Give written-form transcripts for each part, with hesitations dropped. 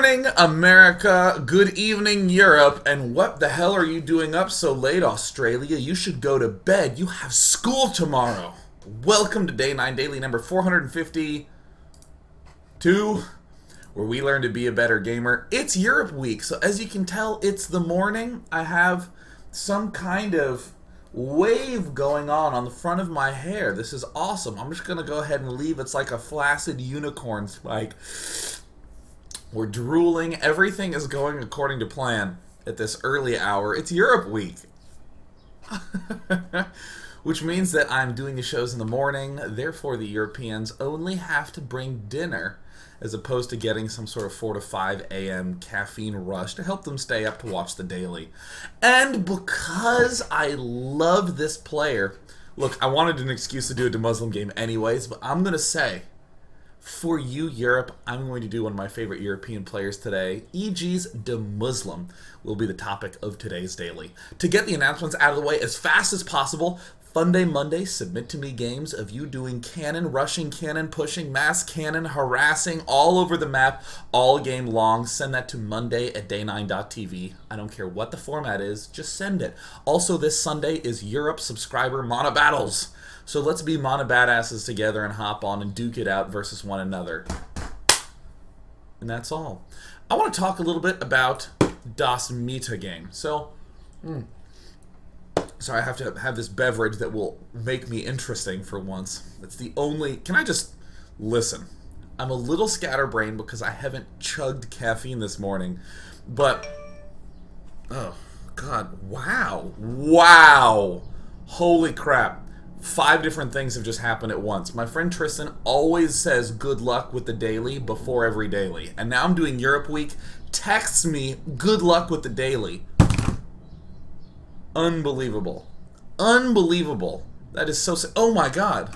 morning, America. Good evening, Europe. And what the hell are you doing up so late, Australia? You should go to bed. You have school tomorrow. Welcome to Day 9 Daily number 452, where we learn to be a better gamer. It's Europe week, so as you can tell, it's the morning. I have some kind of wave going on the front of my hair. This is awesome. I'm just going to go ahead and leave. It's like a flaccid unicorn spike. We're drooling. Everything is going according to plan at this early hour. It's Europe week. Which means that I'm doing the shows in the morning. Therefore, the Europeans only have to bring dinner as opposed to getting some sort of 4 to 5 a.m. caffeine rush to help them stay up to watch the daily. And because I love this player, look, I wanted an excuse to do a DeMusliM game anyways, but I'm going to say, for you, Europe, I'm going to do one of my favorite European players today. EG's DeMusliM will be the topic of today's daily. To get the announcements out of the way as fast as possible, Fun Day Monday, submit to me games of you doing cannon, rushing, cannon, pushing, mass cannon, harassing all over the map, all game long. Send that to Monday at day9.tv. I don't care what the format is, just send it. Also, this Sunday is Europe subscriber Mana Battles. So let's be Mana Badasses together and hop on and duke it out versus one another. And that's all. I want to talk a little bit about Das Meta game. So, sorry, I have to have this beverage that will make me interesting for once. It's the only... Can I just listen? I'm a little scatterbrained because I haven't chugged caffeine this morning. But, oh, God, wow. Wow. Holy crap. 5 different things have just happened at once. My friend Tristan always says good luck with the daily before every daily. And now I'm doing Europe Week. Texts me good luck with the daily. Unbelievable. Unbelievable. That is so... Oh my God.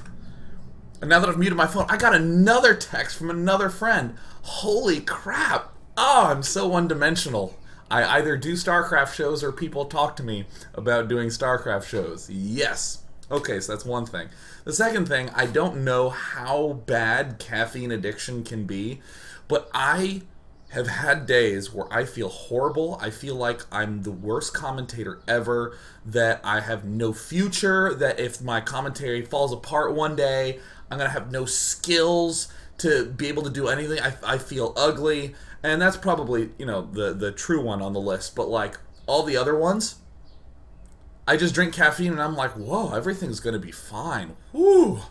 And now that I've muted my phone, I got another text from another friend. Holy crap. Oh, I'm so one-dimensional. I either do StarCraft shows or people talk to me about doing StarCraft shows. Yes. Okay, so that's one thing. The second thing, I don't know how bad caffeine addiction can be, but I have had days where I feel horrible. I feel like I'm the worst commentator ever, that I have no future, that if my commentary falls apart one day, I'm going to have no skills to be able to do anything. I feel ugly, and that's probably, you know, the true one on the list, but like all the other ones, I just drink caffeine and I'm like, whoa, everything's going to be fine. Whew.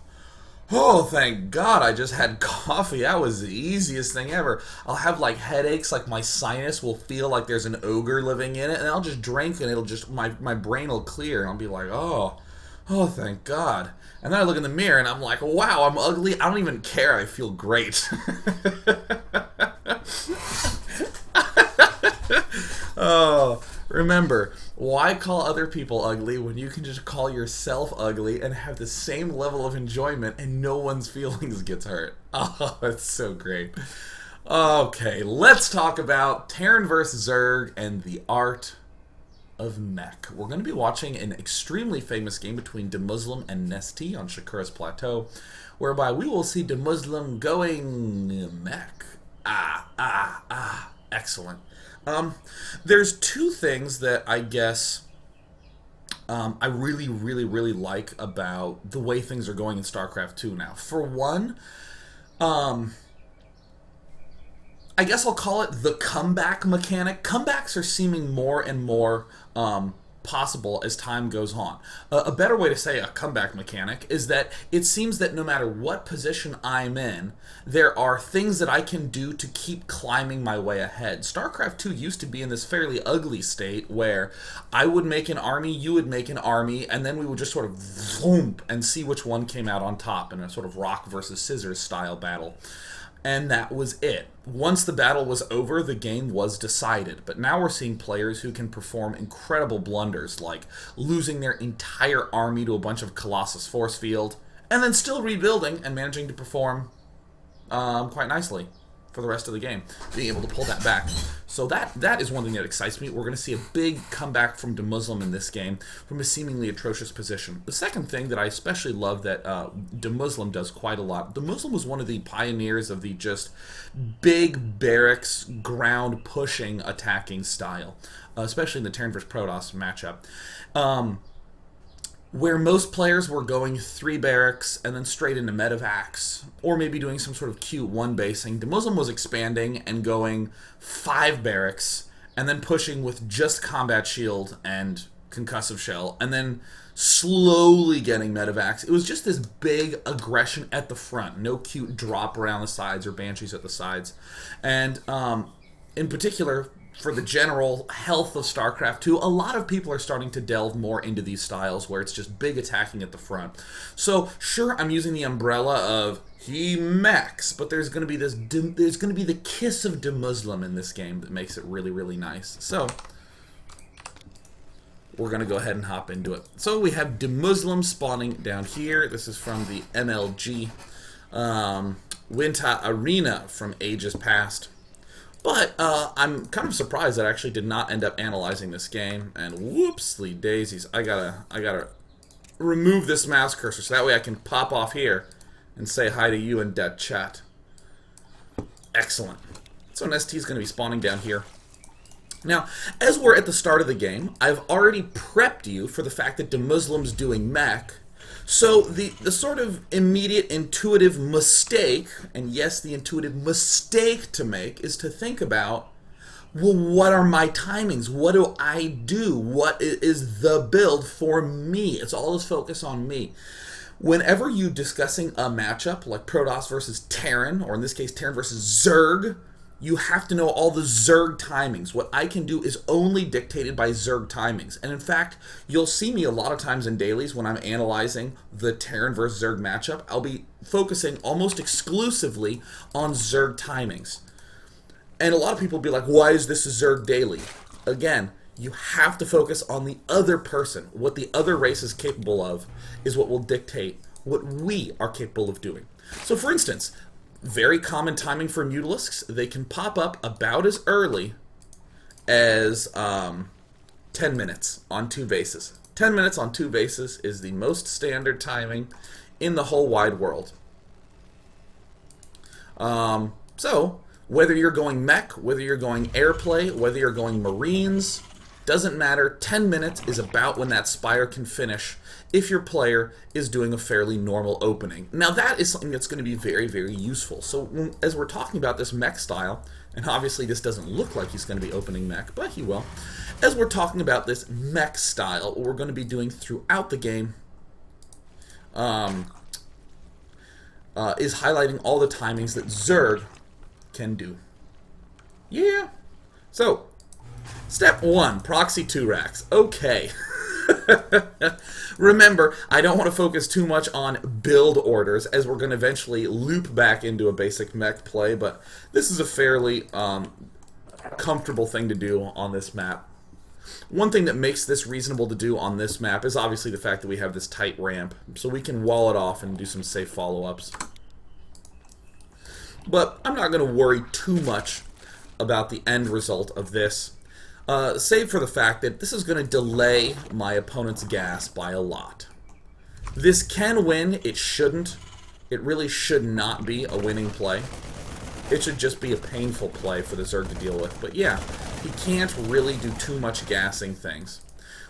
Oh, thank God I just had coffee. That was the easiest thing ever. I'll have like headaches, like my sinus will feel like there's an ogre living in it, and I'll just drink and it'll just, my brain will clear and I'll be like, oh, thank God. And then I look in the mirror and I'm like, wow, I'm ugly. I don't even care. I feel great. Oh, remember, why call other people ugly when you can just call yourself ugly and have the same level of enjoyment and no one's feelings gets hurt? Oh, that's so great. Okay, let's talk about Terran vs. Zerg and the art of Mech. We're going to be watching an extremely famous game between DeMusliM and NesTea on Shakura's Plateau, whereby we will see DeMusliM going Mech. Excellent. There's 2 things that I guess I really, really, really like about the way things are going in StarCraft 2 now. For one, I guess I'll call it the comeback mechanic. Comebacks are seeming more and more possible as time goes on. A better way to say a comeback mechanic is that it seems that no matter what position I'm in, there are things that I can do to keep climbing my way ahead. StarCraft 2 used to be in this fairly ugly state where I would make an army, you would make an army, and then we would just sort of zoom and see which one came out on top in a sort of rock versus scissors style battle. And that was it. Once the battle was over, the game was decided. But now we're seeing players who can perform incredible blunders, like losing their entire army to a bunch of Colossus force field, and then still rebuilding and managing to perform quite nicely. for the rest of the game, being able to pull that back. So that is one thing that excites me. We're going to see a big comeback from DeMusliM in this game from a seemingly atrocious position. The second thing that I especially love that DeMusliM does quite a lot, DeMusliM was one of the pioneers of the just big barracks, ground pushing attacking style, especially in the Terran vs. Protoss matchup. Where most players were going 3 barracks and then straight into medevacs, or maybe doing some sort of Q1 basing, DeMusliM was expanding and going 5 barracks and then pushing with just combat shield and concussive shell, and then slowly getting medevacs. It was just this big aggression at the front, no cute drop around the sides or banshees at the sides. And in particular, for the general health of StarCraft 2, a lot of people are starting to delve more into these styles where it's just big attacking at the front. So sure, I'm using the umbrella of he mechs, but there's going to be the kiss of DeMusliM in this game that makes it really, really nice. So we're going to go ahead and hop into it. So we have DeMusliM spawning down here. This is from the MLG Winta Arena from ages past. But I'm kind of surprised that I actually did not end up analyzing this game. And whoopsly daisies, I gotta remove this mouse cursor so that way I can pop off here and say hi to you in dead chat. Excellent. So NesTea is going to be spawning down here. Now, as we're at the start of the game, I've already prepped you for the fact that DeMuslim's doing Mech. So the sort of immediate intuitive mistake, and yes, the intuitive mistake to make, is to think about, well, what are my timings? What do I do? What is the build for me? It's all this focus on me. Whenever you're discussing a matchup like Protoss versus Terran, or in this case Terran versus Zerg, you have to know all the Zerg timings. What I can do is only dictated by Zerg timings. And in fact, you'll see me a lot of times in dailies when I'm analyzing the Terran versus Zerg matchup. I'll be focusing almost exclusively on Zerg timings. And a lot of people will be like, why is this a Zerg daily? Again, you have to focus on the other person. What the other race is capable of is what will dictate what we are capable of doing. So for instance, very common timing for Mutalisks, they can pop up about as early as 10 minutes on 2 bases. 10 minutes on 2 bases is the most standard timing in the whole wide world. So, whether you're going Mech, whether you're going Airplay, whether you're going Marines, doesn't matter. 10 minutes is about when that Spire can finish if your player is doing a fairly normal opening. Now that is something that's going to be very, very useful. So as we're talking about this Mech style, and obviously this doesn't look like he's going to be opening Mech, but he will. As we're talking about this Mech style, what we're going to be doing throughout the game is highlighting all the timings that Zerg can do. Yeah. So, step 1, proxy 2 racks. Okay. Remember, I don't want to focus too much on build orders, as we're going to eventually loop back into a basic Mech play, but this is a fairly comfortable thing to do on this map. One thing that makes this reasonable to do on this map is obviously the fact that we have this tight ramp, so we can wall it off and do some safe follow-ups. But I'm not going to worry too much about the end result of this. Save for the fact that this is going to delay my opponent's gas by a lot. This can win, it shouldn't. It really should not be a winning play. It should just be a painful play for the Zerg to deal with. But yeah, he can't really do too much gassing things.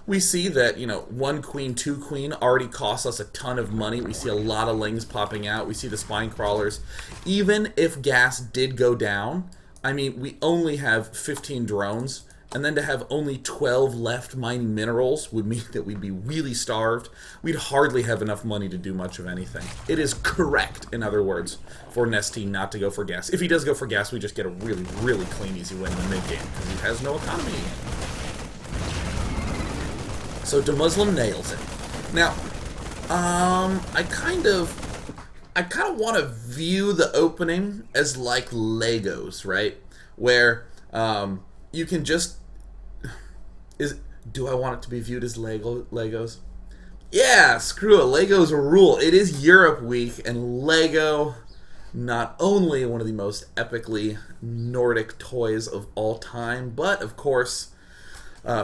We see that, 1 queen, 2 queen already costs us a ton of money. We see a lot of lings popping out. We see the spine crawlers. Even if gas did go down, I mean, we only have 15 drones. And then to have only 12 left mining minerals would mean that we'd be really starved. We'd hardly have enough money to do much of anything. It is correct, in other words, for NesTea not to go for gas. If he does go for gas, we just get a really, really clean, easy win in the mid-game, because he has no economy. So DeMusliM nails it. Now, I kind of want to view the opening as like Legos, right? Where you can just... Do I want it to be viewed as Legos? Yeah, screw it. Legos rule. It is Europe week, and Lego not only one of the most epically Nordic toys of all time, but of course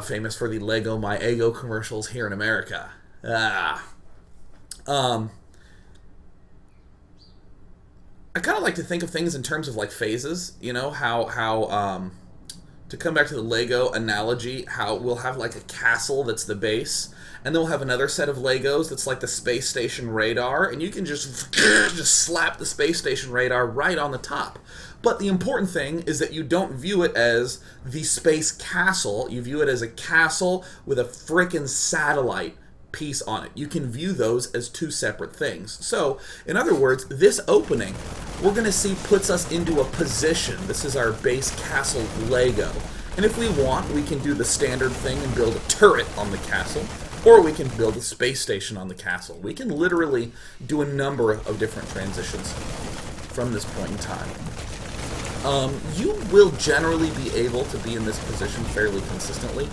famous for the Lego My Ego commercials here in America. I kind of like to think of things in terms of like phases. You know how to come back to the Lego analogy, how we'll have like a castle that's the base, and then we'll have another set of Legos that's like the space station radar, and you can just slap the space station radar right on the top. But the important thing is that you don't view it as the space castle. You view it as a castle with a frickin' satellite piece on it. You can view those as two separate things. So, in other words, this opening, we're going to see puts us into a position. This is our base castle Lego. And if we want, we can do the standard thing and build a turret on the castle, or we can build a space station on the castle. We can literally do a number of different transitions from this point in time. You will generally be able to be in this position fairly consistently.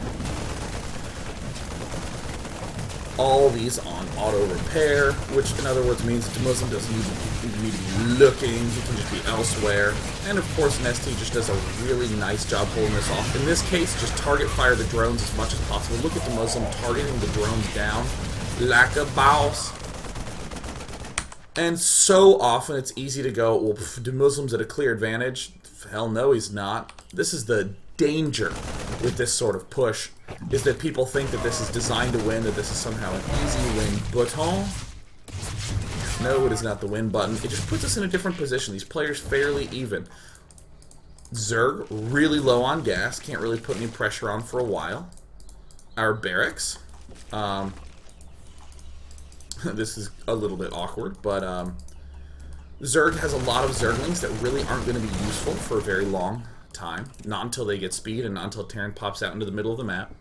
All these on auto repair, which in other words means DeMusliM doesn't even need to be looking, he can just be elsewhere. And of course NesTea just does a really nice job holding this off. In this case, just target fire the drones as much as possible. Look at DeMusliM targeting the drones down like a boss. And so often it's easy to go, well, DeMuslim's at a clear advantage. Hell no, he's not. This is the danger with this sort of push, is that people think that this is designed to win, that this is somehow an easy win button. No, it is not the win button. It just puts us in a different position. These players fairly even. Zerg, really low on gas, can't really put any pressure on for a while. Our barracks. This is a little bit awkward, but Zerg has a lot of Zerglings that really aren't going to be useful for a very long time. Not until they get speed and not until Terran pops out into the middle of the map.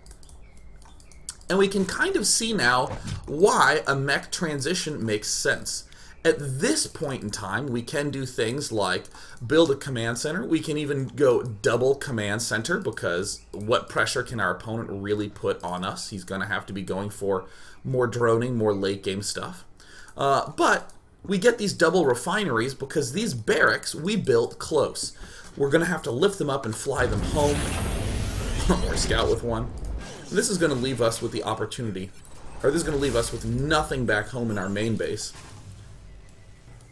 And we can kind of see now why a mech transition makes sense. At this point in time, we can do things like build a command center. We can even go double command center, because what pressure can our opponent really put on us? He's going to have to be going for more droning, more late game stuff. But we get these double refineries because these barracks we built close. We're going to have to lift them up and fly them home, or scout with one. And this is going to leave us with the opportunity, or this is going to leave us with nothing back home in our main base.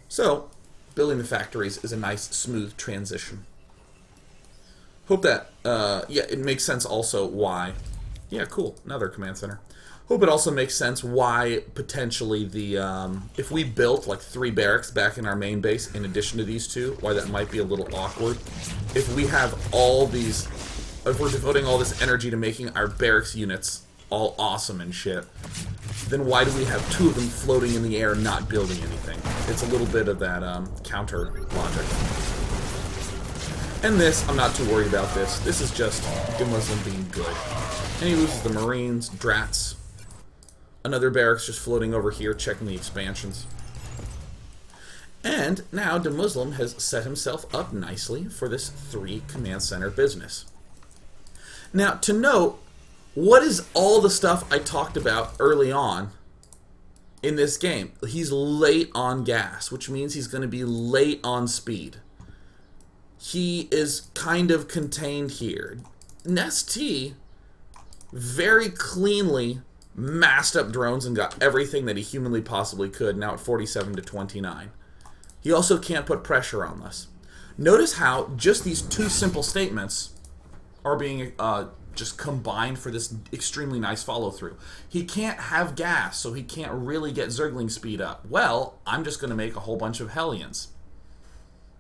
So, building the factories is a nice, smooth transition. Hope that, yeah, it makes sense also why. Yeah, cool, another command center. Hope it also makes sense why potentially the, if we built like 3 barracks back in our main base in addition to these 2, why that might be a little awkward. If we have all these, if we're devoting all this energy to making our barracks units all awesome and shit, then why do we have 2 of them floating in the air not building anything? It's a little bit of that counter logic. And this, I'm not too worried about this. This is just DeMusliM being good. And he loses the Marines, Drats. Another barracks just floating over here, checking the expansions. And now DeMusliM has set himself up nicely for this 3 command center business. Now, to note, what is all the stuff I talked about early on in this game? He's late on gas, which means he's going to be late on speed. He is kind of contained here. NesTea very cleanly massed up drones and got everything that he humanly possibly could, now at 47 to 29. He also can't put pressure on us. Notice how just these 2 simple statements are being just combined for this extremely nice follow-through. He can't have gas, so he can't really get Zergling speed up. Well, I'm just going to make a whole bunch of Hellions.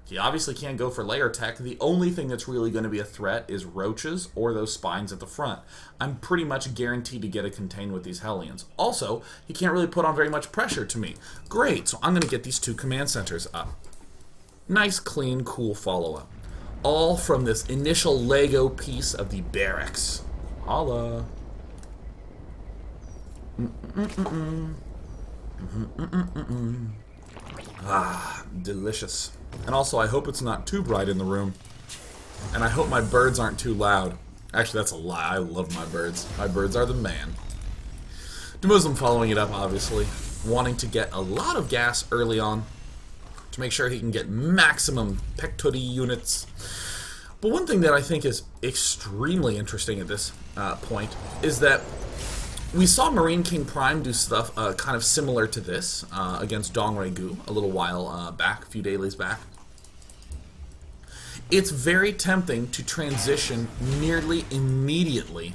He obviously can't go for layer tech. The only thing that's really going to be a threat is roaches or those spines at the front. I'm pretty much guaranteed to get a contain with these Hellions. Also, he can't really put on very much pressure to me. Great, so I'm going to get these 2 command centers up. Nice, clean, cool follow-up. All from this initial Lego piece of the barracks. Holla. Ah, delicious. And also, I hope it's not too bright in the room. And I hope my birds aren't too loud. Actually, that's a lie. I love my birds. My birds are the man. DeMusliM following it up, obviously. Wanting to get a lot of gas early on. to make sure he can get maximum pectody units. But one thing that I think is extremely interesting at this point is that we saw Marine King Prime do stuff kind of similar to this against Dongray Gu a little while back, a few dailies back. It's very tempting to transition nearly immediately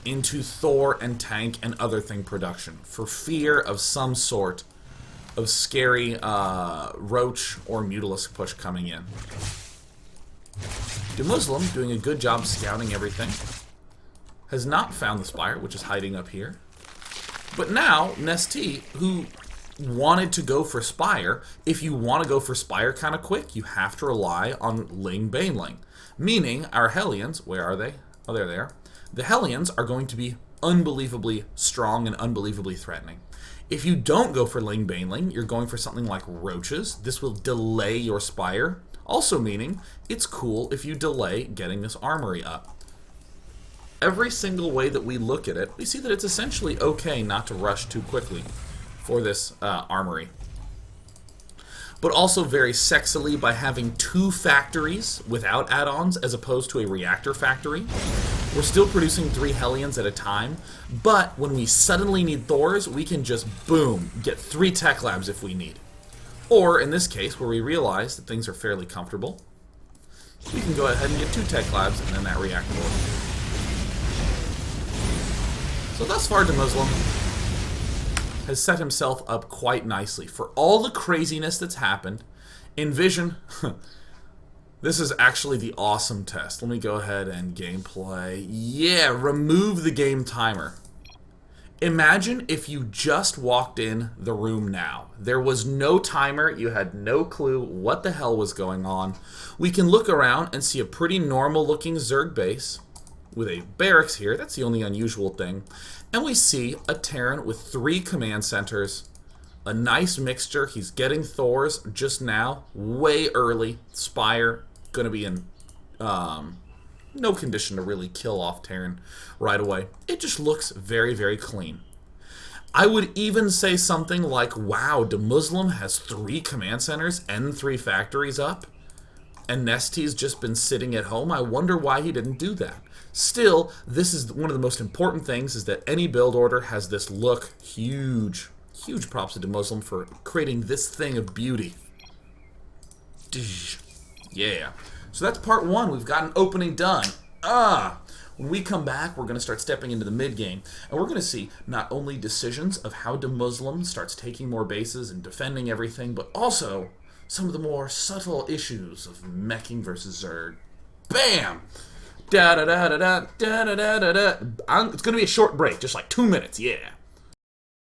into Thor and tank and other thing production for fear of some sort of scary Roach or Mutalisk push coming in. DeMusliM doing a good job scouting everything. Has not found the Spire, which is hiding up here. But now, NesTea, who wanted to go for Spire, if you want to go for Spire kind of quick, you have to rely on Ling Baneling. Meaning, our Hellions, where are they? Oh, they're there. The Hellions are going to be unbelievably strong and unbelievably threatening. If you don't go for Ling Baneling, you're going for something like Roaches. This will delay your Spire. Also meaning, it's cool if you delay getting this armory up. Every single way that we look at it, we see that it's essentially okay not to rush too quickly for this armory. But also very sexily by having 2 factories without add-ons as opposed to a reactor factory. We're still producing 3 Hellions at a time, but when we suddenly need Thors, we can just, boom, get 3 tech labs if we need. Or, in this case, where we realize that things are fairly comfortable, we can go ahead and get 2 tech labs and then that reactor order. So thus far, DeMusliM has set himself up quite nicely for all the craziness that's happened. Envision, this is actually the awesome test. Let me go ahead and gameplay. Yeah, remove the game timer. Imagine if you just walked in the room now. There was no timer, you had no clue what the hell was going on. We can look around and see a pretty normal looking Zerg base with a barracks here, that's the only unusual thing. And we see a Terran with 3 command centers, a nice mixture. He's getting Thors just now, way early. Spire, gonna be in no condition to really kill off Terran right away. It just looks very, very clean. I would even say something like, wow, DeMusliM has 3 command centers and 3 factories up, and NesTea's just been sitting at home. I wonder why he didn't do that. Still, this is one of the most important things, is that any build order has this look. Huge props to DeMusliM for creating this thing of beauty. Yeah. So that's part 1. We've got an opening done. When we come back, we're going to start stepping into the mid-game, and we're going to see not only decisions of how DeMusliM starts taking more bases and defending everything, but also some of the more subtle issues of meching versus Zerg. Bam! Da da da da da da da da da. It's going to be a short break, just like 2 minutes, yeah.